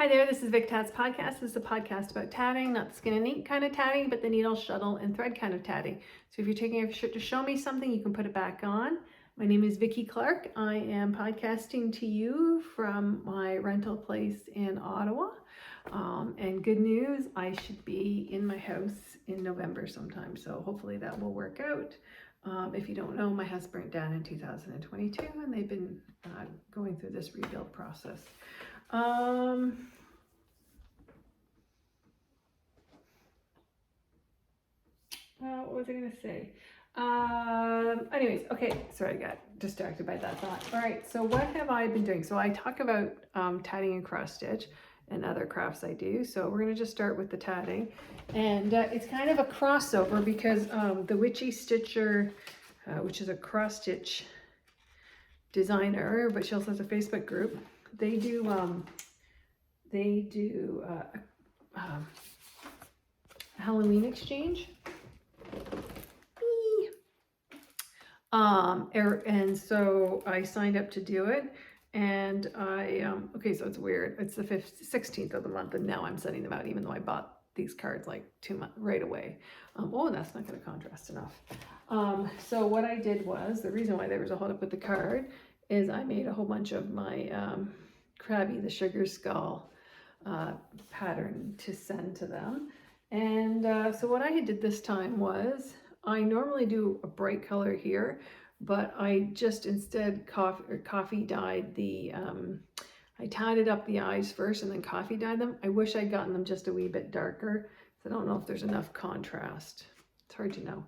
Hi there, this is Victats Podcast. This is a podcast about tatting, not the skin and ink kind of tatting, but the needle, shuttle, and thread kind of tatting. So if you're taking a shirt to show me something, you can put it back on. My name is Vicki Clark. I am podcasting to you from my rental place in Ottawa. And good news, I should be in my house in November sometime, so hopefully that will work out. If you don't know, my house burnt down in 2022, and they've been going through this rebuild process. What was I gonna say? Anyways, okay, sorry, I got distracted by that thought. All right, so what have I been doing? So I talk about tatting and cross stitch and other crafts I do. So we're gonna just start with the tatting, and it's kind of a crossover because the Witchy Stitcher, which is a cross stitch designer, but she also has a Facebook group. They do Halloween exchange. And so I signed up to do it, and okay, so it's weird. It's the 16th of the month, and now I'm sending them out, even though I bought these cards like 2 months right away. Oh, that's not going to contrast enough. So what I did was, the reason why there was a hold up with the card is I made a whole bunch of my Krabby the Sugar Skull pattern to send to them. And so what I did this time was, I normally do a bright color here, but I just instead coffee dyed the, I tatted up the eyes first and then coffee dyed them. I wish I'd gotten them just a wee bit darker. So I don't know if there's enough contrast. It's hard to know.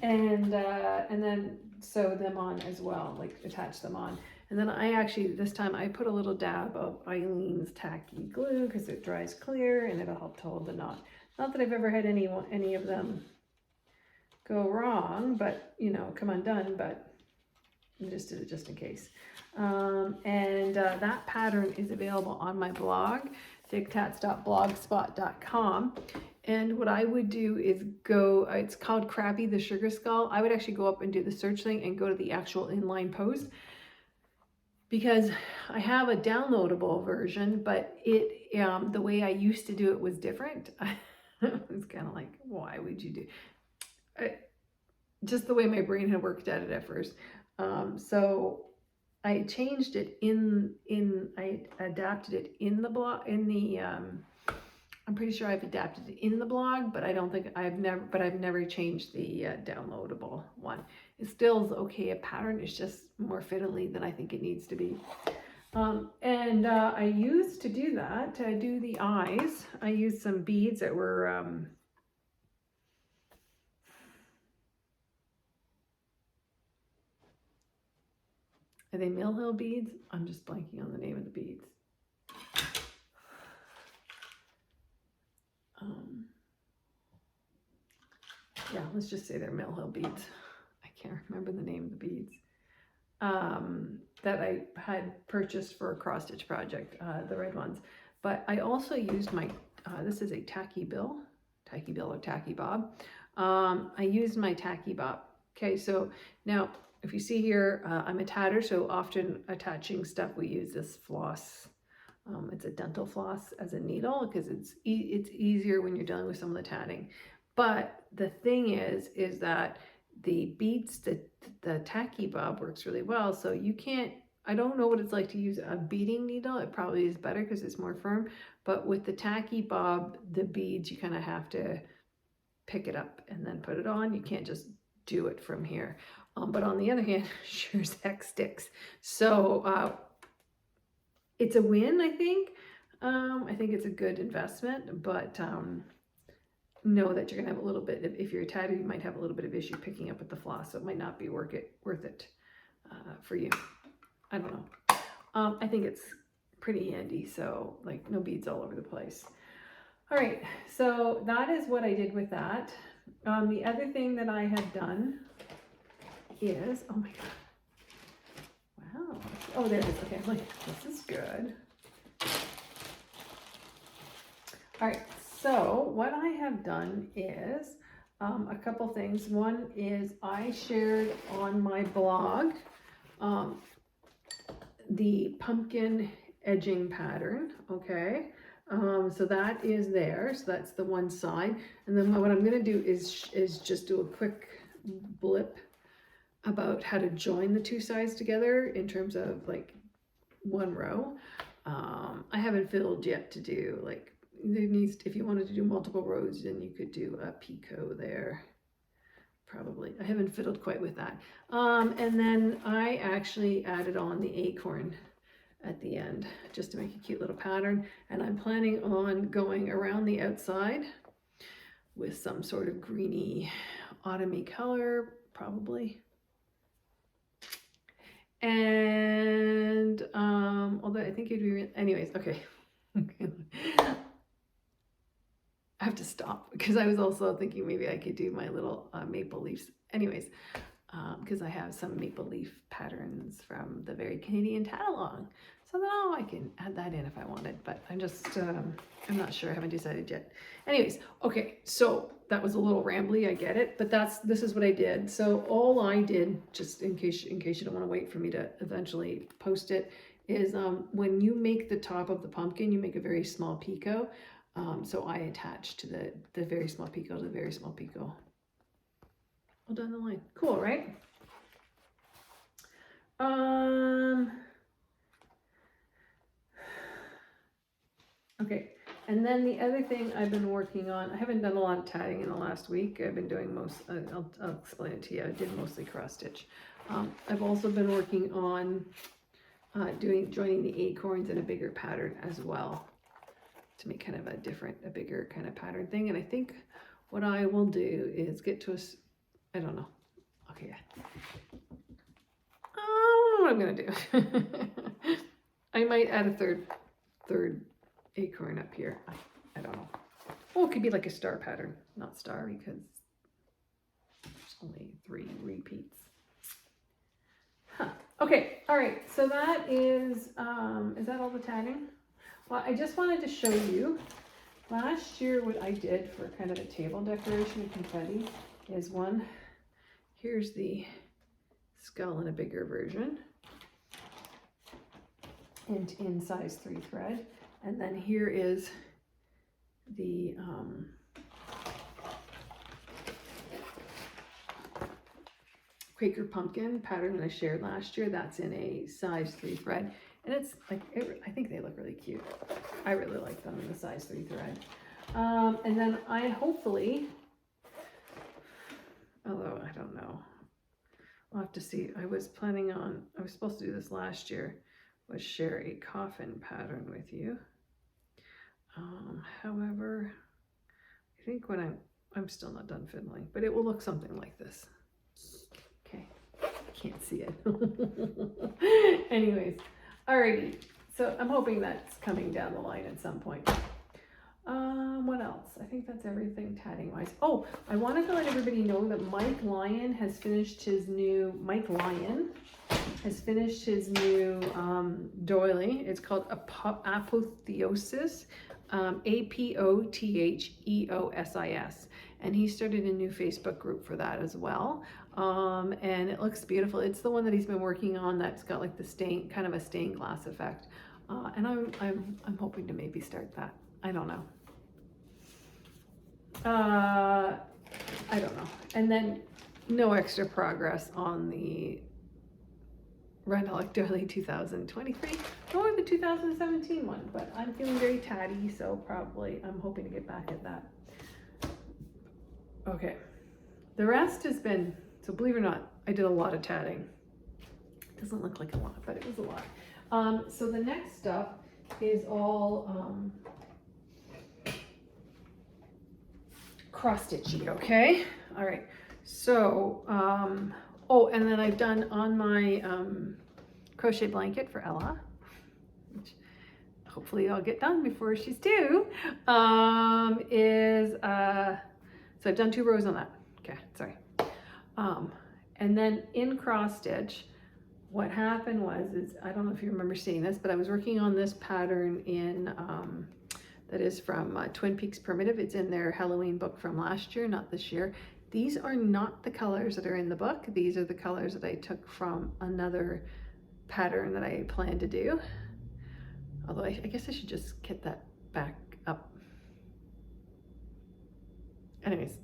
And then sew them on as well, like attach them on. And then I actually, this time I put a little dab of Eileen's tacky glue because it dries clear and it'll help to hold the knot. Not that I've ever had any of them go wrong, but you know, come undone, but I just did it just in case. That pattern is available on my blog, victats.blogspot.com. And what I would do is go, it's called Krabby the Sugar Skull. I would actually go up and do the search thing and go to the actual inline post, because I have a downloadable version, but it the way I used to do it was different. It's kind of like, why would you do just the way my brain had worked at it at first. So I changed it I adapted it in the blog, I'm pretty sure I've adapted it in the blog, but I've never changed the downloadable one. It still is okay a pattern, it's just more fiddly than I think it needs to be. I used to do that, to do the eyes, I used some beads that were, are they Mill Hill beads? I'm just blanking on the name of the beads. Yeah, let's just say they're Mill Hill beads. I can't remember the name of the beads. That I had purchased for a cross stitch project, the red ones. But I also used my, this is a tacky bill or tacky bob. I used my tacky bob. Okay, so now if you see here, I'm a tatter, so often attaching stuff we use this floss. It's a dental floss as a needle because it's easier when you're dealing with some of the tatting. But the thing is that the beads, the tacky bob works really well. So you can't, I don't know what it's like to use a beading needle. It probably is better because it's more firm. But with the tacky bob, the beads, you kind of have to pick it up and then put it on. You can't just do it from here. But on the other hand, sure as heck sticks. So it's a win, I think. I think it's a good investment, but know that you're gonna have a little bit of, if you're a tatter, you might have a little bit of issue picking up with the floss, so it might not be worth it for you. I don't know. I think it's pretty handy, so like no beads all over the place. All right, so that is what I did with that. The other thing that I have done is, oh my god, wow, oh there it is. Okay, I'm like, this is good. All right, so what I have done is a couple things. One is I shared on my blog the pumpkin edging pattern, okay? So that is there, so that's the one side. And then what I'm gonna do is just do a quick blip about how to join the two sides together in terms of like one row. I haven't fiddled yet to do like, there needs, if you wanted to do multiple rows, then you could do a picot there. Probably. I haven't fiddled quite with that. And then I actually added on the acorn at the end just to make a cute little pattern. And I'm planning on going around the outside with some sort of greeny autumny color, probably. And although I think it'd be, anyways, okay. I have to stop because I was also thinking maybe I could do my little maple leaves. Anyways, because I have some maple leaf patterns from the Very Canadian Tag-along. So now I can add that in if I wanted, but I'm just, I'm not sure, I haven't decided yet. Anyways, okay, so that was a little rambly, I get it, but this is what I did. So all I did, just in case you don't want to wait for me to eventually post it, is when you make the top of the pumpkin, you make a very small picot. So I attached to the very small picot to the very small picot. All down the line. Cool, right? Okay, and then the other thing I've been working on, I haven't done a lot of tatting in the last week. I've been doing I'll explain it to you. I did mostly cross stitch. I've also been working on joining the acorns in a bigger pattern as well, to make kind of a bigger kind of pattern thing. And I think what I will do is get to I don't know. Okay. I don't know what I'm gonna do. I might add a third acorn up here. I don't know. Oh, it could be like a star pattern, not star, because there's only 3 repeats. Huh. Okay, all right, so that is that all the tatting? Well, I just wanted to show you, last year what I did for kind of a table decoration of confetti is here's the skull in a bigger version, and in size 3 thread. And then here is the Quaker pumpkin pattern that I shared last year. That's in a size 3 thread. And it's like, I think they look really cute. I really like them in the size 3 thread. And then I hopefully, although I don't know, I'll have to see. I was supposed to do this last year, was share a coffin pattern with you. However, I think when I'm still not done fiddling, but it will look something like this. Okay, can't see it. Anyways, alrighty. So I'm hoping that's coming down the line at some point. What else? I think that's everything tatting wise. Oh, I wanted to let everybody know that Mike Lyon has finished his new doily. It's called Apotheosis, Apotheosis, and he started a new Facebook group for that as well. And it looks beautiful. It's the one that he's been working on that's got like the kind of a stained glass effect. And I'm hoping to maybe start that. I don't know. I don't know. And then no extra progress on the Randolph Doily 2023 nor the 2017 one, but I'm feeling very tatty, so probably I'm hoping to get back at that. Okay, the rest has been, so believe it or not, I did a lot of tatting. It doesn't look like a lot, but it was a lot. So the next stuff is all cross stitchy, okay? All right, so, oh, and then I've done on my crochet blanket for Ella, which hopefully I'll get done before she's 2, so I've done 2 rows on that. Okay, sorry. And then in cross stitch, what happened is, I don't know if you remember seeing this, but I was working on this pattern in, that is from Twin Peaks Primitive. It's in their Halloween book from last year, not this year. These are not the colors that are in the book. These are the colors that I took from another pattern that I plan to do. Although I guess I should just get that back up. Anyways,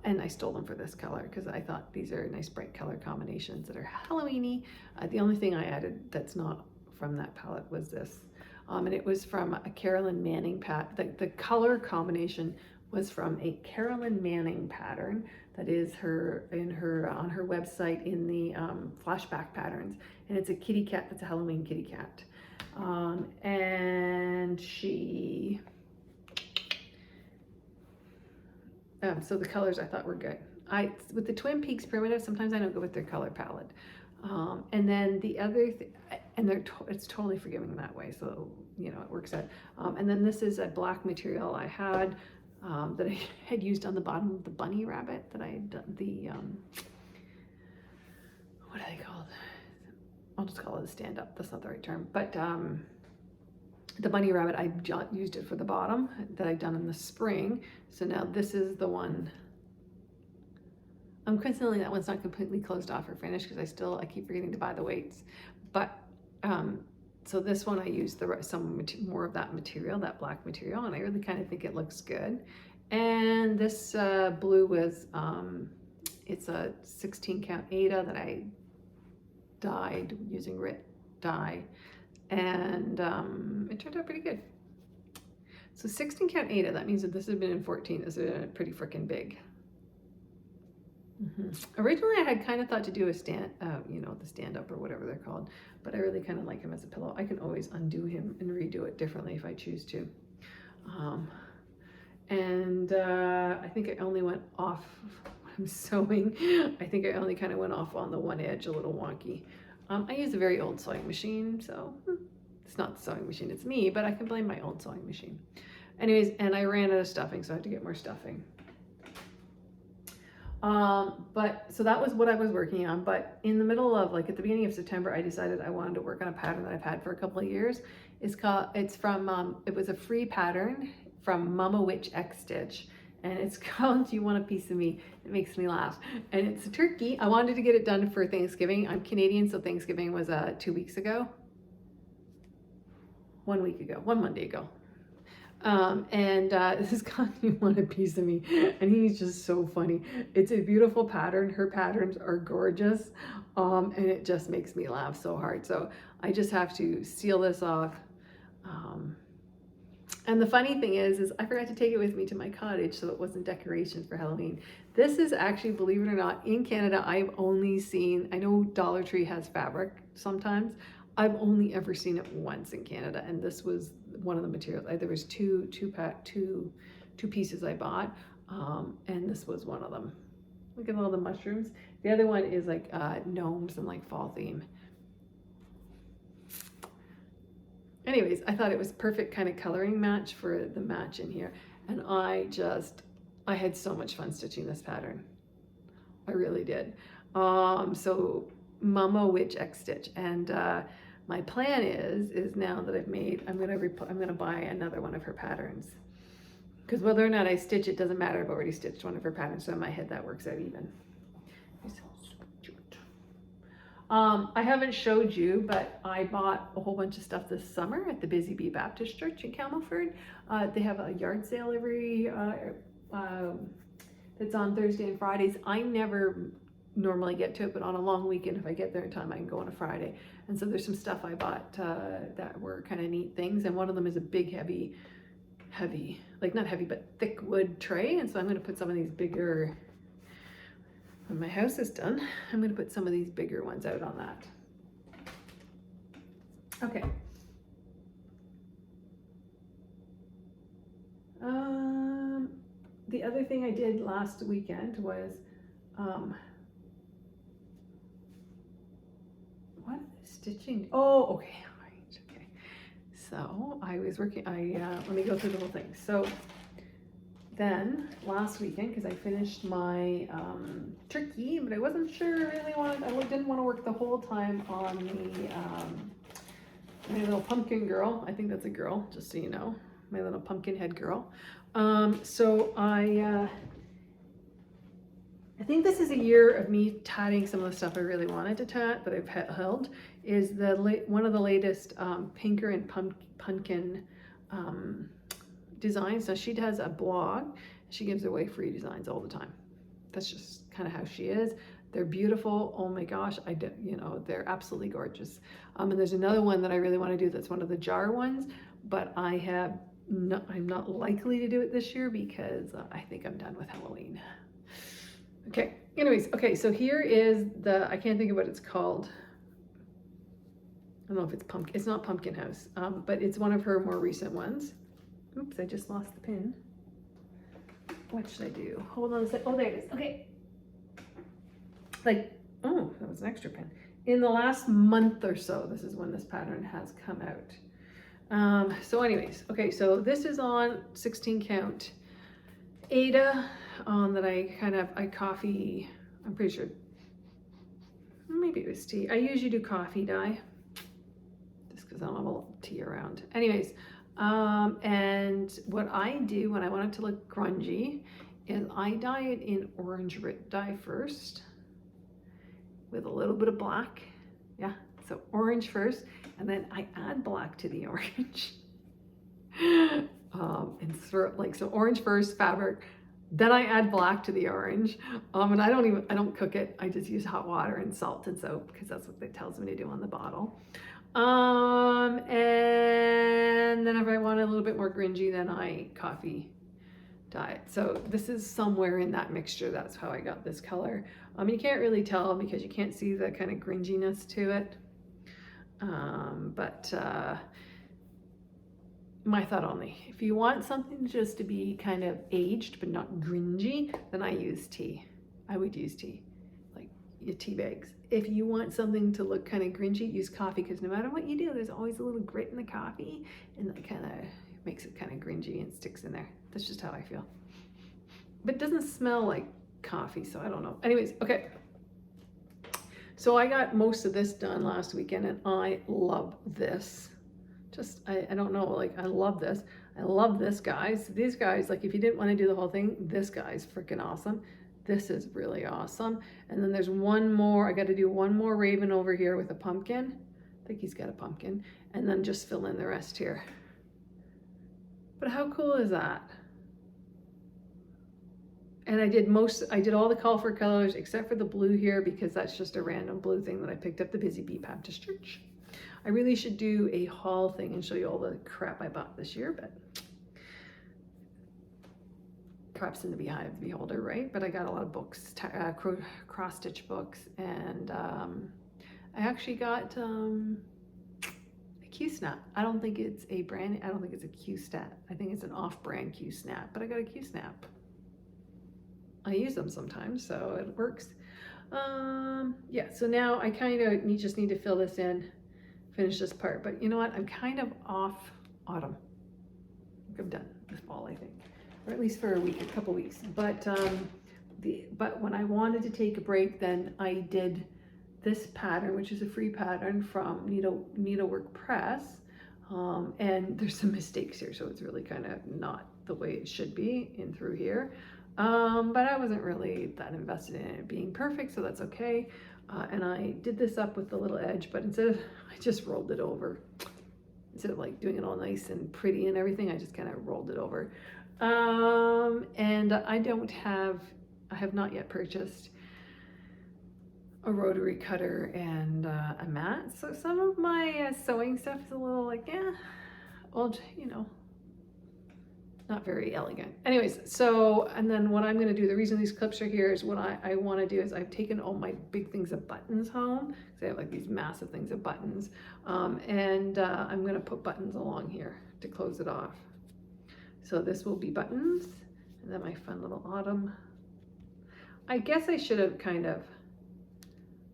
and I stole them for this color because I thought these are nice bright color combinations that are Halloween-y. The only thing I added that's not from that palette was this. And it was from a Carolyn Manning the color combination was from a Carolyn Manning pattern that is on her website in the flashback patterns, and it's a kitty cat. That's a Halloween kitty cat, and she. So the colors I thought were good. With the Twin Peaks primitive, sometimes I don't go with their color palette. And then the other, it's totally forgiving that way. So, you know, it works out. And then this is a black material I had, that I had used on the bottom of the bunny rabbit that I had done what are they called? I'll just call it a stand-up. That's not the right term. But the bunny rabbit, I used it for the bottom that I've done in the spring. So now this is the one. Coincidentally, that one's not completely closed off or finished because I keep forgetting to buy the weights. But so this one I used some more of that material, that black material, and I really kind of think it looks good. And this blue was, it's a 16 count Ada that I dyed using Rit dye. And it turned out pretty good. So 16 count Ada, that means that this has been in 14. This is pretty freaking big. Originally, I had kind of thought to do a the stand-up or whatever they're called, but I really kind of like him as a pillow. I can always undo him and redo it differently if I choose to. I think I only went off when I'm sewing. I think I only kind of went off on the one edge a little wonky. I use a very old sewing machine, so it's not the sewing machine, it's me, but I can blame my old sewing machine. Anyways, and I ran out of stuffing, so I had to get more stuffing. So that was what I was working on, but in the middle of, at the beginning of September, I decided I wanted to work on a pattern that I've had for a couple of years. It was a free pattern from Mama Witch X Stitch, and it's called You Want a Piece of Me. It makes me laugh. And it's a turkey. I wanted to get it done for Thanksgiving. I'm Canadian, so Thanksgiving was 2 weeks ago. 1 week ago, 1 Monday ago. This is called You Want a Piece of Me, and he's just so funny. It's a beautiful pattern. Her patterns are gorgeous, and it just makes me laugh so hard. So I just have to seal this off. And the funny thing is I forgot to take it with me to my cottage, so it wasn't decorations for Halloween. This is actually, believe it or not, in Canada, I've only seen, I know Dollar Tree has fabric sometimes. I've only ever seen it once in Canada, and this was one of the materials. There was two pieces I bought, and this was one of them. Look at all the mushrooms. The other one is like gnomes and like fall theme. Anyways, I thought it was perfect kind of coloring match for the match in here, and I had so much fun stitching this pattern. I really did. So Mama Witch X Stitch, and my plan is now that I've made, I'm gonna buy another one of her patterns, because whether or not I stitch it doesn't matter. I've already stitched one of her patterns, so in my head that works out even. I haven't showed you, but I bought a whole bunch of stuff this summer at the Busy Bee Baptist Church in Camelford. They have a yard sale that's on Thursday and Fridays. I never normally get to it, but on a long weekend, if I get there in time, I can go on a Friday. And so there's some stuff I bought that were kind of neat things, and one of them is a big heavy, like not heavy, but thick wood tray. And so I'm going to put some of these bigger, when my house is done, I'm going to put some of these bigger ones out on that. Okay. The other thing I did last weekend was, what stitching? Oh, okay, right, okay. So I was working, let me go through the whole thing. So then last weekend, because I finished my turkey, but I wasn't sure I didn't want to work the whole time on the my little pumpkin girl. I think that's a girl, just so you know, my little pumpkin head girl. So I I think this is a year of me tatting some of the stuff I really wanted to tat, but I've held, is one of the latest Pinker and Pumpkin designs. Now she does a blog. She gives away free designs all the time. That's just kind of how she is. They're beautiful. Oh my gosh, they're absolutely gorgeous. And there's another one that I really want to do that's one of the jar ones, but I'm not likely to do it this year because I think I'm done with Halloween. Okay, anyways, okay, so here is I can't think of what it's called. I don't know if it's not Pumpkin House, but it's one of her more recent ones. Oops, I just lost the pin. What should I do? Hold on a sec. Oh, there it is. Okay. Oh, that was an extra pin. In the last month or so, this is when this pattern has come out. So anyways, okay, so this is on 16 count Ada that I coffee, I'm pretty sure, maybe it was tea. I usually do coffee dye, just because I don't have a lot of tea around. Anyways, and what I do when I want it to look grungy is I dye it in orange rip dye first with a little bit of black. Yeah, so orange first, and then I add black to the orange. So orange first, fabric, then I add black to the orange, and I don't cook it. I just use hot water and salt and soap because that's what it tells me to do on the bottle. And then if I want a little bit more grungy, then I coffee dye it. So this is somewhere in that mixture. That's how I got this color. You can't really tell because you can't see the kind of grunginess to it. My thought only. If you want something just to be kind of aged but not grungy, then I use tea. I would use tea, like your tea bags. If you want something to look kind of grungy, use coffee, because no matter what you do, there's always a little grit in the coffee, and that kind of makes it kind of grungy and sticks in there. That's just how I feel. But it doesn't smell like coffee, so I don't know. Anyways, okay. So I got most of this done last weekend, and I love this. I don't know, like, I love this. I love this, guys. These guys, like, if you didn't want to do the whole thing, this guy's freaking awesome. This is really awesome. And then there's one more. I got to do one more raven over here with a pumpkin. I think he's got a pumpkin. And then just fill in the rest here. But how cool is that? And I did all the call for colors except for the blue here, because that's just a random blue thing that I picked up the Busy Bee Baptist Church. I really should do a haul thing and show you all the crap I bought this year, but crap's in the beehive of the beholder, right? But I got a lot of books, cross stitch books, and I actually got a Q-snap. I don't think it's a Q-snap. I think it's an off-brand Q-snap, but I got a Q-snap. I use them sometimes, so it works. Yeah, so now I kind of just need to fill this in, finish this part. But you know what? I'm kind of off autumn. I'm done this fall, I think, or at least for a couple weeks. But when I wanted to take a break, then I did this pattern, which is a free pattern from Needlework Press. And there's some mistakes here, so it's really kind of not the way it should be in through here. But I wasn't really that invested in it being perfect, so that's okay. And I did this up with the little edge, but I just rolled it over. Instead of like doing it all nice and pretty and everything, I just kind of rolled it over. And I have not yet purchased a rotary cutter and a mat. So some of my sewing stuff is a little like, old, not very elegant. Anyways, so, and then what I'm going to do, the reason these clips are here is what I want to do is I've taken all my big things of buttons home, because I have like these massive things of buttons, and I'm going to put buttons along here to close it off. So this will be buttons, and then my fun little autumn. I guess I should have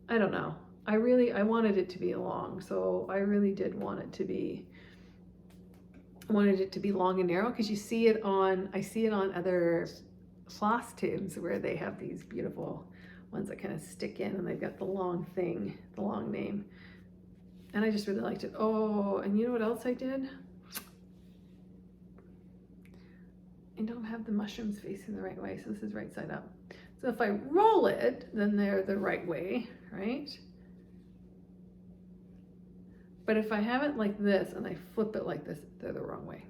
I don't know. I wanted it to be long, so I really did want it to be, wanted it to be long and narrow, because I see it on other floss tubes where they have these beautiful ones that kind of stick in, and they've got the long thing, the long name, and I just really liked it. Oh, and you know what else I did? I don't have the mushrooms facing the right way, so this is right side up. So if I roll it, then they're the right way, right? But if I have it like this and I flip it like this, they're the wrong way.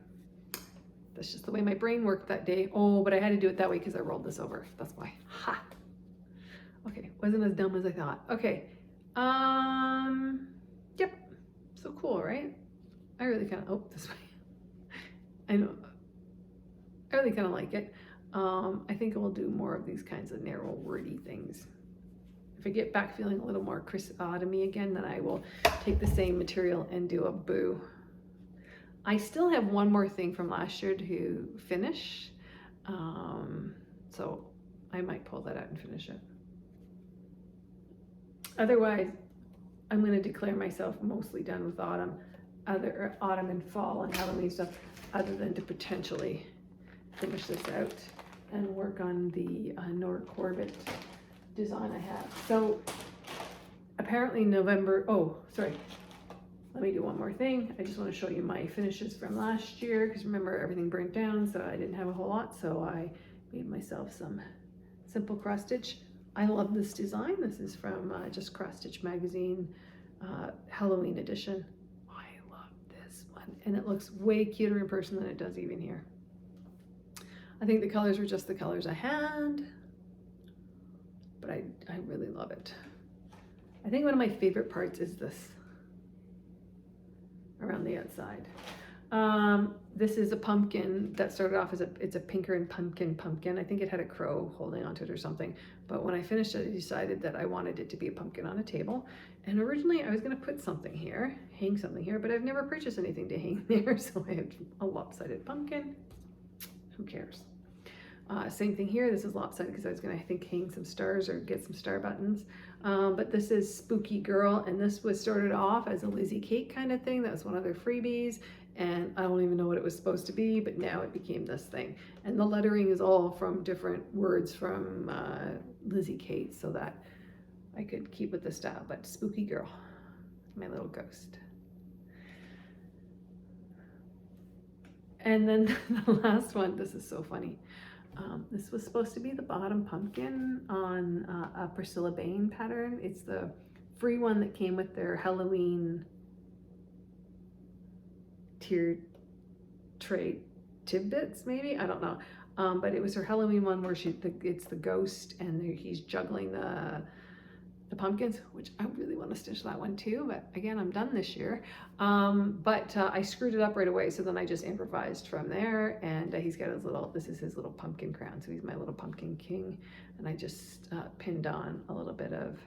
That's just the way my brain worked that day. Oh, but I had to do it that way because I rolled this over. That's why. Ha! Okay, wasn't as dumb as I thought. Okay. Yep. So cool, right? I really kind of, oh, this way. I know. I really kind of like it. I think we'll do more of these kinds of narrow, wordy things. If I get back feeling a little more Chris Autumny again, then I will take the same material and do a boo. I still have one more thing from last year to finish. So I might pull that out and finish it. Otherwise, I'm going to declare myself mostly done with autumn and fall and Halloween stuff, other than to potentially finish this out and work on the Nora Corbett design I have. So apparently November, oh, sorry. Let me do one more thing. I just want to show you my finishes from last year, because remember, everything burnt down, so I didn't have a whole lot, so I made myself some simple cross stitch. I love this design. This is from just Cross Stitch Magazine, Halloween edition. I love this one, and it looks way cuter in person than it does even here. I think the colors were just the colors I had, but I really love it. I think one of my favorite parts is this around the outside. This is a pumpkin that started off as it's a pinker and pumpkin. I think it had a crow holding onto it or something. But when I finished it, I decided that I wanted it to be a pumpkin on a table. And originally I was gonna put something here, hang something here, but I've never purchased anything to hang there. So I have a lopsided pumpkin. Who cares? Same thing here. This is lopsided because I was gonna, I think, hang some stars or get some star buttons. But this is Spooky Girl, and this was started off as a Lizzie Kate kind of thing. That was one of their freebies, and I don't even know what it was supposed to be, but now it became this thing. And the lettering is all from different words from Lizzie Kate, so that I could keep with the style. But Spooky Girl, my little ghost. And then the last one, this is so funny. This was supposed to be the bottom pumpkin on a Priscilla Bain pattern. It's the free one that came with their Halloween tiered tray tidbits, maybe? I don't know. But it was her Halloween one where it's the ghost and he's juggling the pumpkins, which I really want to stitch that one too, but again, I'm done this year. But I screwed it up right away, so then I just improvised from there, and he's got his little, this is his little pumpkin crown, so he's my little pumpkin king, and I just pinned on a little bit of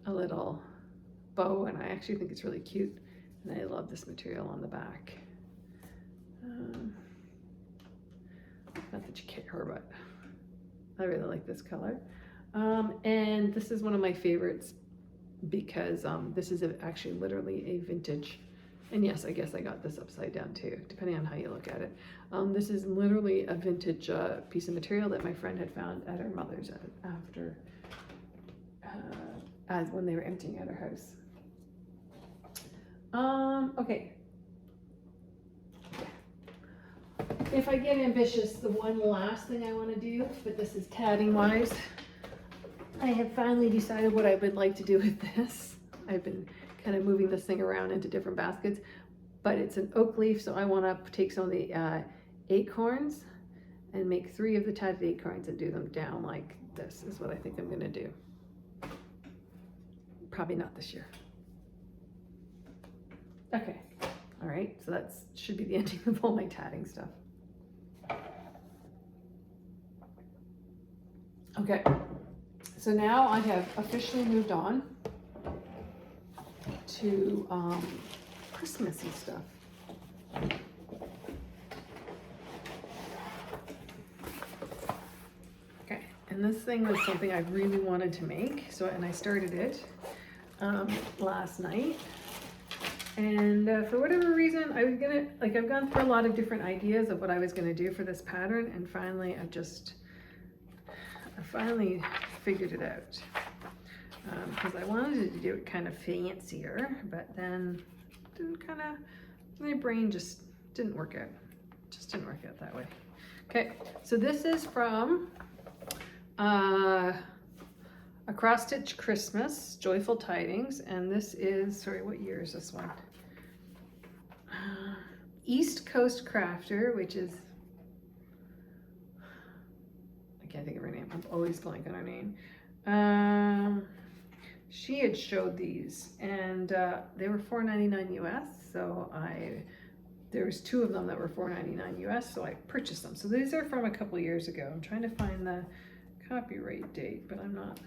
a little bow, and I actually think it's really cute, and I love this material on the back. Not that you care, but I really like this color. And this is one of my favorites because this is actually literally a vintage, and yes, I guess I got this upside down too, depending on how you look at it. This is literally a vintage piece of material that my friend had found at her mother's after, as when they were emptying out her house. Okay. If I get ambitious, the one last thing I want to do, but this is tatting wise, I have finally decided what I would like to do with this. I've been kind of moving this thing around into different baskets, but it's an oak leaf, so I want to take some of the acorns and make 3 of the tatted acorns and do them down like this is what I think I'm going to do. Probably not this year. Okay, all right, so that should be the ending of all my tatting stuff. Okay. So now I have officially moved on to Christmassy stuff. Okay, and this thing was something I really wanted to make, and I started it last night. And for whatever reason, I was gonna, I've gone through a lot of different ideas of what I was gonna do for this pattern, and finally I finally figured it out, because I wanted to do it kind of fancier, but then my brain just didn't work out. Just didn't work out that way. Okay, so this is from A Cross Stitch Christmas, Joyful Tidings, and this is, sorry, what year is this one? East Coast Crafter, which is, I can't think of her name. I'm always blank on her name. She had showed these, and they were $4.99 US. So there was 2 of them that were $4.99 US. So I purchased them. So these are from a couple years ago. I'm trying to find the copyright date, but I'm not.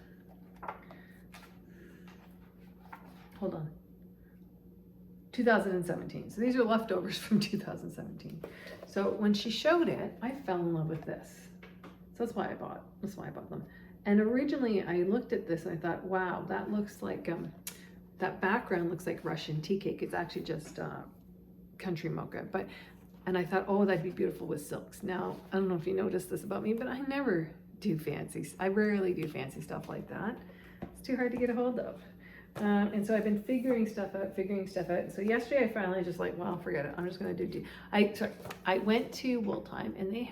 Hold on. 2017. So these are leftovers from 2017. So when she showed it, I fell in love with this. So that's why I bought them. And originally I looked at this and I thought, wow, that looks like, that background looks like Russian tea cake. It's actually just country mocha. And I thought, oh, that'd be beautiful with silks. Now, I don't know if you noticed this about me, but I never do fancy. I rarely do fancy stuff like that. It's too hard to get a hold of. And so I've been figuring stuff out. So yesterday I finally just like, well, forget it. I'm just going to do, I went to Wool Time, and they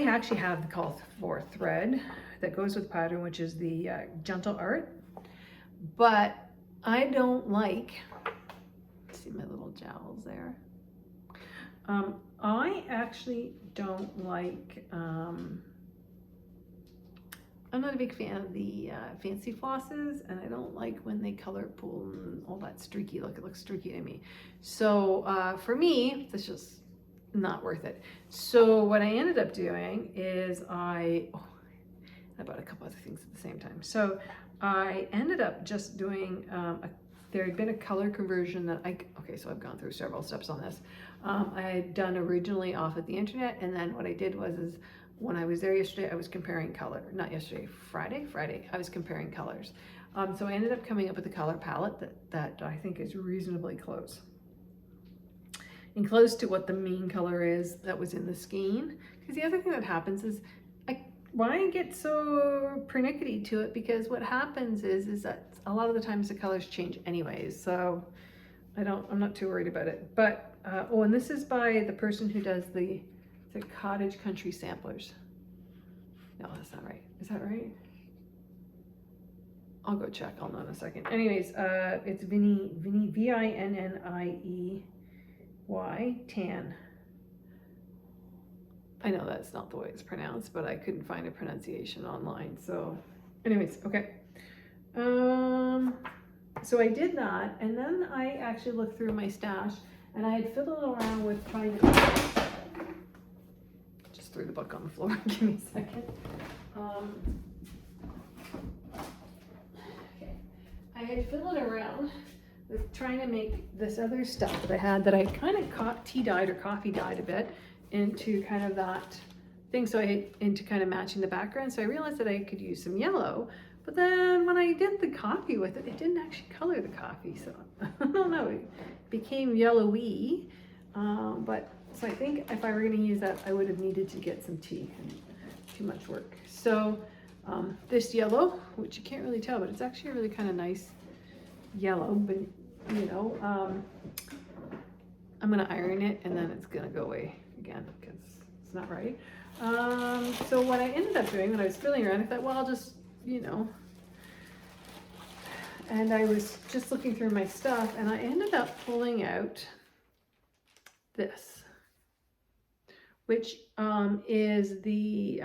actually have the call for thread that goes with pattern, which is the Gentle Art. But I don't like, see my little jowls there. I actually don't like, I'm not a big fan of the fancy flosses, and I don't like when they color pool and all that streaky look. It looks streaky to me. So for me, it's just not worth it. So what I ended up doing is I bought a couple other things at the same time. So I ended up just doing, there had been a color conversion that okay, so I've gone through several steps on this. I had done originally off of the internet, and then what I did was when I was there yesterday, I was comparing color, not yesterday, Friday, I was comparing colors. So I ended up coming up with a color palette that I think is reasonably close. And close to what the main color is that was in the skein. Because the other thing that happens is, why I get so pernickety to it, because what happens is that a lot of the times the colors change anyways. So I'm not too worried about it. But, oh, and this is by the person who does the Cottage Country Samplers. No, that's not right. Is that right? I'll go check. I'll know in a second. Anyways, it's Vinnie, Vinniey, Tan. I know that's not the way it's pronounced, but I couldn't find a pronunciation online. So anyways, okay. So I did that, and then I actually looked through my stash, and I had fiddled around with trying to, just threw the book on the floor. Give me a second. Okay. I had fiddled around with trying to make this other stuff that I had that I kind of tea dyed or coffee dyed a bit into kind of that thing. So into kind of matching the background. So I realized that I could use some yellow, but then when I did the coffee with it, it didn't actually color the coffee. So I don't know, it became yellowy. So I think if I were going to use that, I would have needed to get some tea, and too much work. So this yellow, which you can't really tell, but it's actually a really kind of nice yellow, but you know, I'm going to iron it, and then it's going to go away again because it's not right. So what I ended up doing when I was fiddling around, I thought, well, I'll just, you know, and I was just looking through my stuff, and I ended up pulling out this, which is the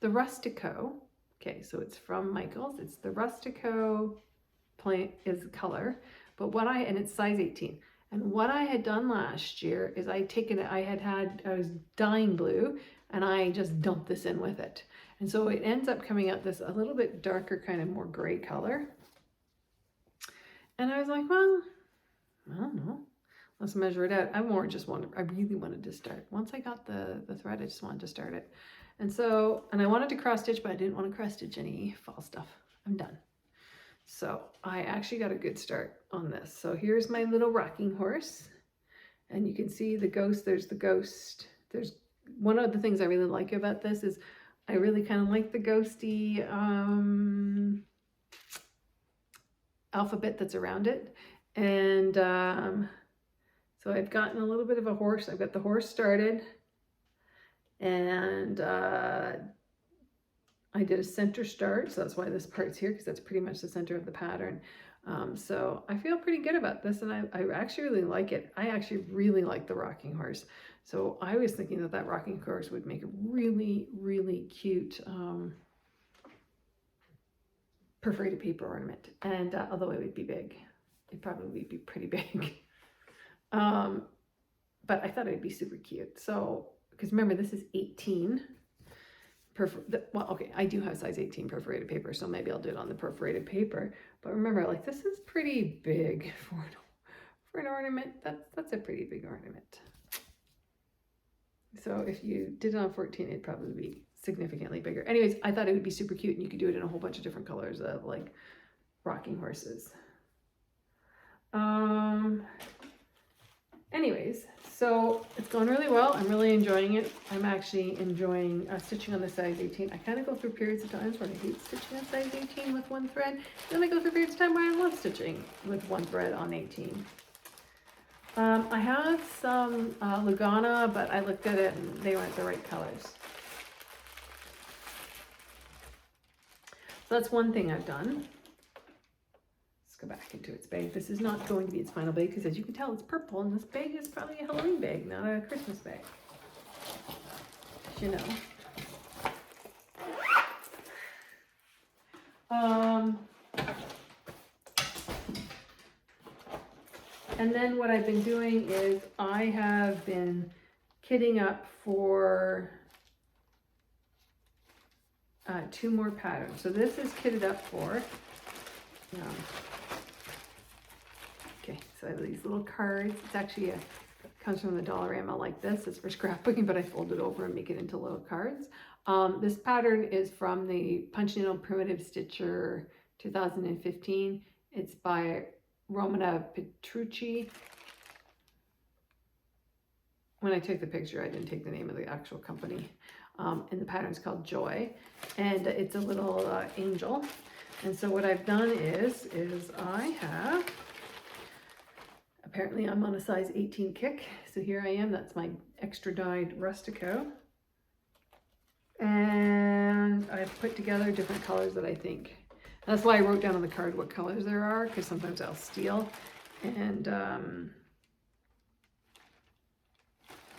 Rustico. Okay, so it's from Michaels. It's the Rustico plain is color, but and it's size 18. And what I had done last year is I was dyeing blue, and I just dumped this in with it. And so it ends up coming out this a little bit darker, kind of more gray color. And I was like, well, I don't know. Let's measure it out. I really wanted to start. Once I got the thread, I just wanted to start it. And I wanted to cross stitch, but I didn't want to cross stitch any fall stuff. I'm done. So I actually got a good start on this. So here's my little rocking horse. And you can see the ghost. There's the ghost. There's one of the things I really like about this is I really kind of like the ghosty alphabet that's around it. And so I've gotten a little bit of a horse. I've got the horse started. And I did a center start, so that's why this part's here, because that's pretty much the center of the pattern. So I feel pretty good about this, and I actually really like it. I actually really like the rocking horse. So I was thinking that that rocking horse would make a really, really cute perforated paper ornament. And although it would be big, it probably would be pretty big. But I thought it'd be super cute. So, because remember, this is 18. Well, okay, I do have size 18 perforated paper, so maybe I'll do it on the perforated paper. But remember, like, this is pretty big for an ornament. That's a pretty big ornament. So if you did it on 14, it'd probably be significantly bigger. Anyways, I thought it would be super cute, and you could do it in a whole bunch of different colors of like rocking horses. Anyways, so it's going really well. I'm really enjoying it. I'm actually enjoying stitching on the size 18. I kind of go through periods of times where I hate stitching on size 18 with one thread. Then I go through periods of time where I love stitching with one thread on 18. I have some Lugana, but I looked at it and they weren't the right colors. So that's one thing I've done. Let's go back into its bag. This is not going to be its final bag because, as you can tell, it's purple, and this bag is probably a Halloween bag, not a Christmas bag. You know. And then what I've been doing is I have been kitting up for 2 more patterns. So this is kitted up for, okay, so I have these little cards. It's actually comes from the Dollarama like this. It's for scrapbooking, but I fold it over and make it into little cards. This pattern is from the Punch Needle Primitive Stitcher 2015. It's by Romana Petrucci. When I took the picture, I didn't take the name of the actual company. And the pattern's called Joy. And it's a little angel. And so what I've done is I have, apparently I'm on a size 18 kick. So here I am, that's my extra dyed Rustico. And I've put together different colors that I think. That's why I wrote down on the card what colors there are, because sometimes I'll steal. And I'm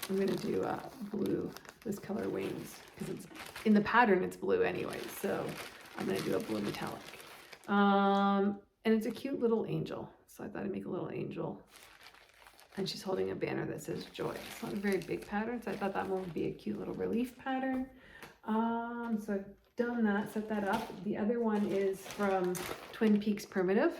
going to do blue, this color Wings, because it's in the pattern it's blue anyway. So I'm going to do a blue metallic. And it's a cute little angel. So I thought I'd make a little angel. And she's holding a banner that says Joy. It's not a very big pattern, so I thought that one would be a cute little relief pattern. So I've done that, set that up. The other one is from Twin Peaks Primitive.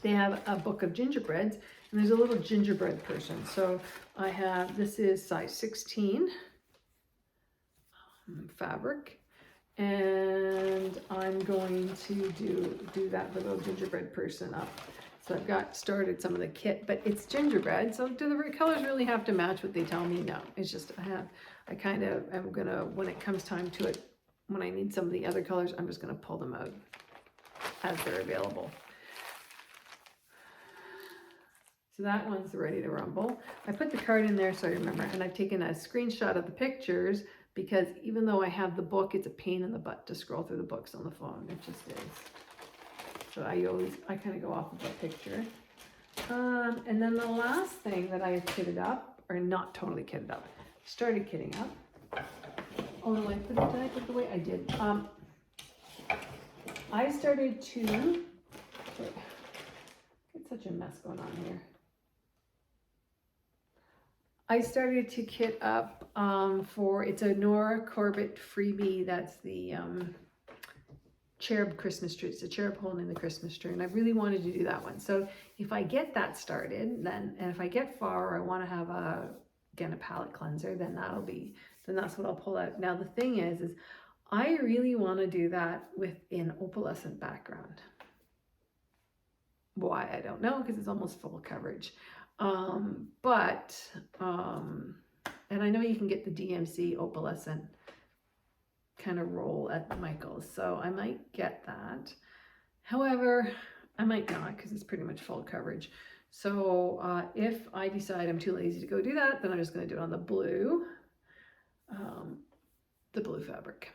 They have a book of gingerbreads, and there's a little gingerbread person. So I have, this is size 16 fabric, and I'm going to do that little gingerbread person up. So I've got started some of the kit, but it's gingerbread. So do the colors really have to match what they tell me? No, it's just I kind of am gonna, when it comes time to it, when I need some of the other colors, I'm just gonna pull them out as they're available. So that one's ready to rumble. I put the card in there so I remember, and I've taken a screenshot of the pictures because even though I have the book, it's a pain in the butt to scroll through the books on the phone. It just is. So I kind of go off of that picture. And then the last thing that I kitted up, or not totally kitted up, started kitting up. Oh, no, did I put it away? I did. I started to, it's such a mess going on here. I started to kit up for, it's a Nora Corbett freebie. That's the cherub Christmas tree. It's a cherub holding the Christmas tree, and I really wanted to do that one. So if I get that started, then, and if I get far, or I want to have again a palette cleanser, then that's what I'll pull out. Now the thing is I really want to do that with an opalescent background. Why, I don't know, because it's almost full coverage. And I know you can get the DMC opalescent kind of roll at Michael's, so I might get that. However, I might not, because it's pretty much full coverage. So if I decide I'm too lazy to go do that, then I'm just going to do it on the blue. the blue fabric.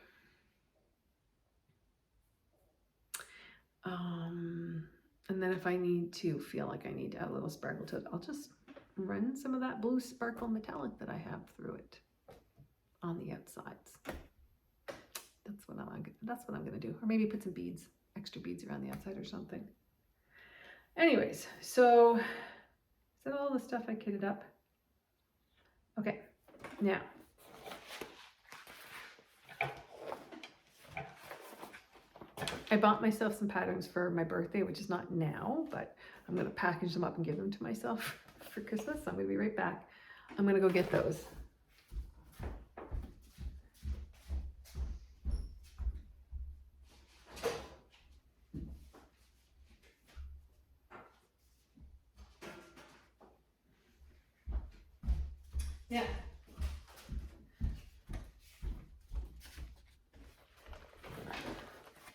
And then if I need to feel like I need to add a little sparkle to it, I'll just run some of that blue sparkle metallic that I have through it on the outsides. That's what I'm gonna do. Or maybe put some beads, extra beads around the outside or something. Anyways, so is that all the stuff I kitted up? Okay, now I bought myself some patterns for my birthday, which is not now, but I'm gonna package them up and give them to myself for Christmas. So I'm gonna be right back. I'm gonna go get those. Yeah.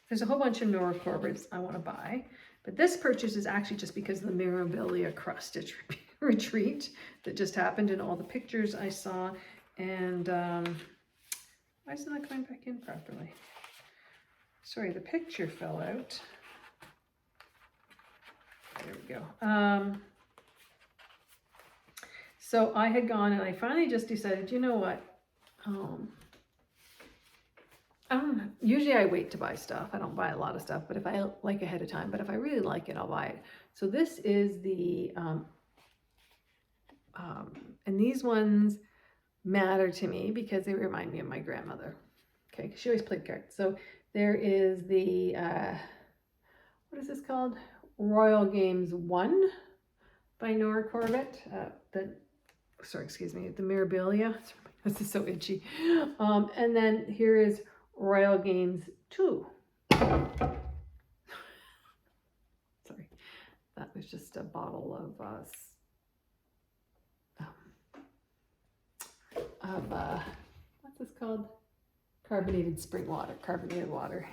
There's a whole bunch of Nora Corbett's I want to buy, but this purchase is actually just because of the memorabilia cross stitch retreat that just happened and all the pictures I saw. And why is it not coming back in properly? Sorry, the picture fell out. There we go. So I had gone and I finally just decided, you know what? Usually I wait to buy stuff. I don't buy a lot of stuff, but if I like ahead of time, but if I really like it, I'll buy it. So this is the, and these ones matter to me because they remind me of my grandmother. Okay, she always played cards. So there is the, what is this called? Royal Games 1 by Nora Corbett. Sorry, excuse me, the Mirabilia. This is so itchy. And then here is Royal Games 2. Sorry, that was just a bottle of what's this called? Carbonated spring water, carbonated water.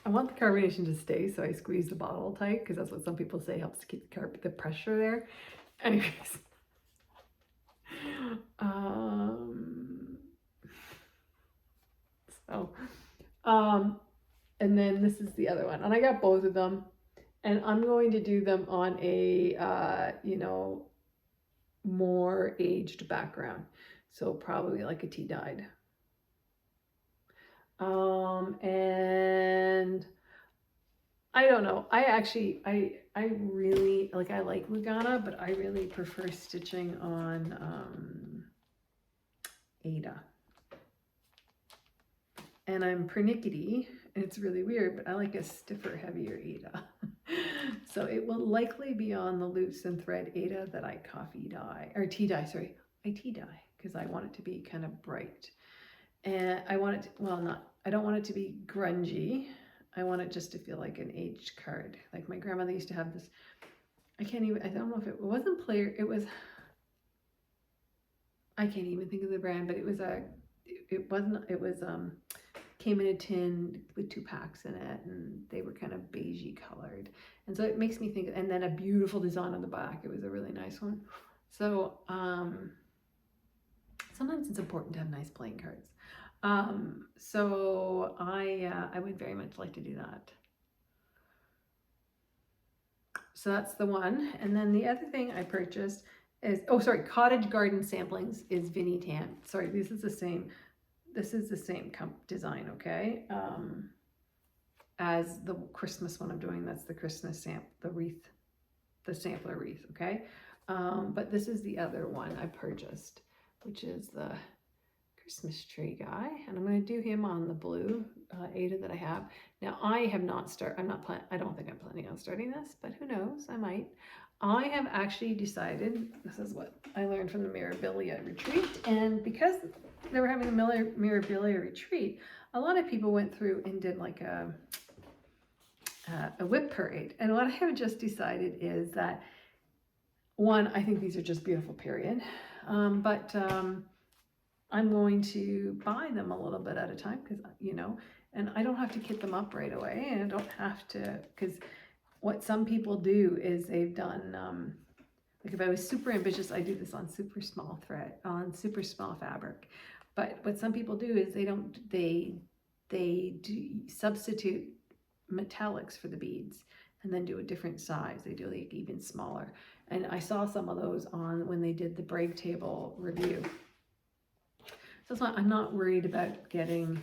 I want the carbonation to stay, so I squeeze the bottle tight because that's what some people say helps to keep the pressure there. Anyways, and then this is the other one, and I got both of them, and I'm going to do them on a more aged background, so probably like a tea dyed. And I don't know. I really like, I like Lugana, but I really prefer stitching on Ada. And I'm pernickety, and it's really weird, but I like a stiffer, heavier Ada. So it will likely be on the loose and thread Ada that I coffee dye, or tea dye, sorry. I tea dye, because I want it to be kind of bright. And I want it to, I don't want it to be grungy. I want it just to feel like an aged card. Like my grandmother used to have this, I don't know if it wasn't Player, it was, I can't even think of the brand, but it was came in a tin with 2 packs in it, and they were kind of beigey colored. And so it makes me think, and then a beautiful design on the back. It was a really nice one. So sometimes it's important to have nice playing cards. So I would very much like to do that. So that's the one. And then the other thing I purchased is, Cottage Garden Samplings is Vinnie Tan. Sorry, this is the same design, okay? As the Christmas one I'm doing, that's the Christmas the sampler wreath, okay? But this is the other one I purchased, which is the Christmas tree guy, and I'm going to do him on the blue Ada that I have. Now I don't think I'm planning on starting this, but who knows, I might. I have actually decided, this is what I learned from the Mirabilia retreat, and because they were having a Mirabilia retreat, a lot of people went through and did like a whip parade. And what I have just decided is that, one, I think these are just beautiful, period. But I'm going to buy them a little bit at a time because, and I don't have to kit them up right away, and I don't have to, because what some people do is they've done Like if I was super ambitious, I do this on super small thread, on super small fabric. But what some people do is they do substitute metallics for the beads and then do a different size. They do like even smaller. And I saw some of those on when they did the break table review. So it's not, I'm not worried about getting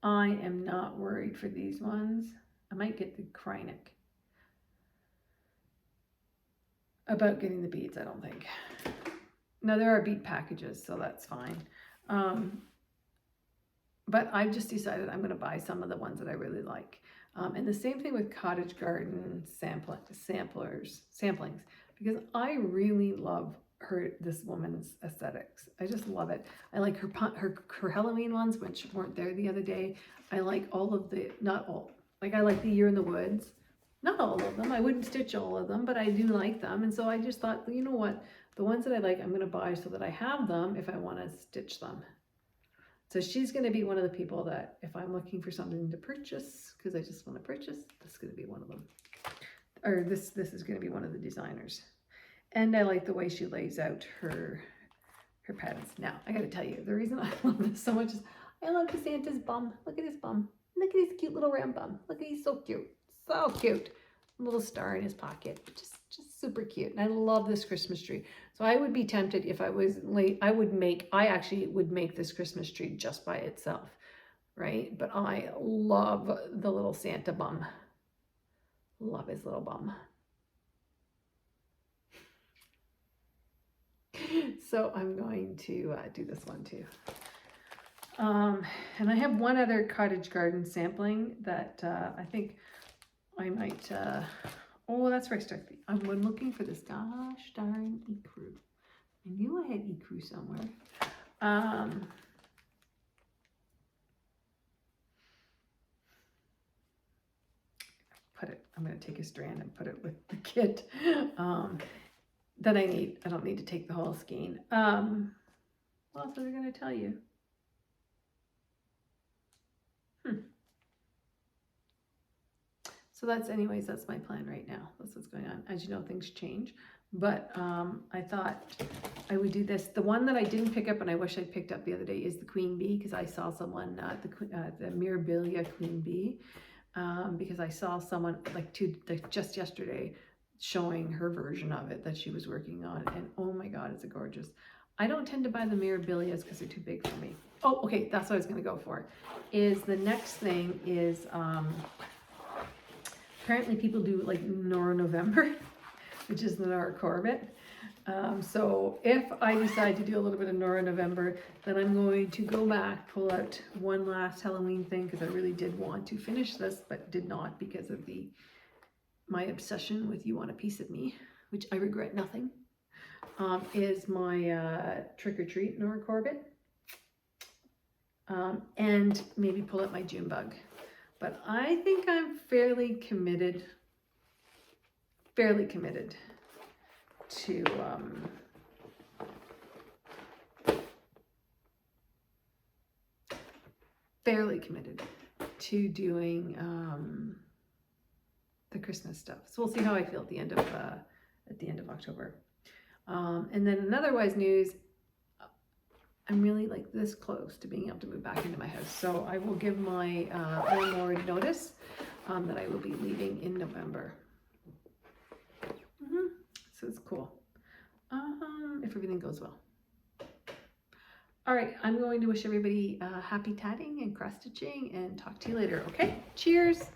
I am not worried for these ones. I might get the Kreinik. About getting the beads, I don't think. Now there are bead packages, so that's fine. But I've just decided I'm going to buy some of the ones that I really like. And the same thing with cottage garden samplings, because I really love this woman's aesthetics. I just love it. I like her Halloween ones, which weren't there the other day. I like all of the, not all, like I like the Year in the Woods. Not all of them. I wouldn't stitch all of them, but I do like them. And so I just thought, you know what? The ones that I like, I'm going to buy so that I have them if I want to stitch them. So she's going to be one of the people that if I'm looking for something to purchase, because I just want to purchase, this is going to be one of them. Or this is going to be one of the designers. And I like the way she lays out her patterns. Now, I got to tell you, the reason I love this so much is I love Santa's bum. Look at his bum. Look at his cute little round bum. Look at he's so cute. So cute. A little star in his pocket. Just super cute. And I love this Christmas tree. So I would be tempted if I was late. I actually would make this Christmas tree just by itself. Right? But I love the little Santa bum. Love his little bum. So I'm going to do this one too. And I have one other cottage garden sampling that I think I might, oh, that's where I stuck. I'm looking for this gosh darn ecru. I knew I had ecru somewhere. I'm going to take a strand and put it with the kit that I need. I don't need to take the whole skein. What else was I going to tell you? So that's my plan right now. That's what's going on. As you know, things change. But I thought I would do this. The one that I didn't pick up and I wish I picked up the other day is the Queen Bee, because I saw someone, the Mirabilia Queen Bee, because I saw someone just yesterday showing her version of it that she was working on. And oh my God, it's a gorgeous. I don't tend to buy the Mirabilias because they're too big for me. Oh, okay, that's what I was going to go for. Is the next thing is... apparently people do like Nora November, which is the Nora Corbett. So if I decide to do a little bit of Nora November, then I'm going to go back, pull out one last Halloween thing, because I really did want to finish this, but did not because of my obsession with You Want a Piece of Me, which I regret nothing, is my Trick or Treat Nora Corbett. And maybe pull out my June Bug. But I think I'm fairly committed to doing the Christmas stuff. So we'll see how I feel at the end of October. And then in otherwise news, I'm really like this close to being able to move back into my house. So I will give my landlord notice that I will be leaving in November. So it's cool. If everything goes well. All right, I'm going to wish everybody happy tatting and cross stitching and talk to you later, okay? Cheers.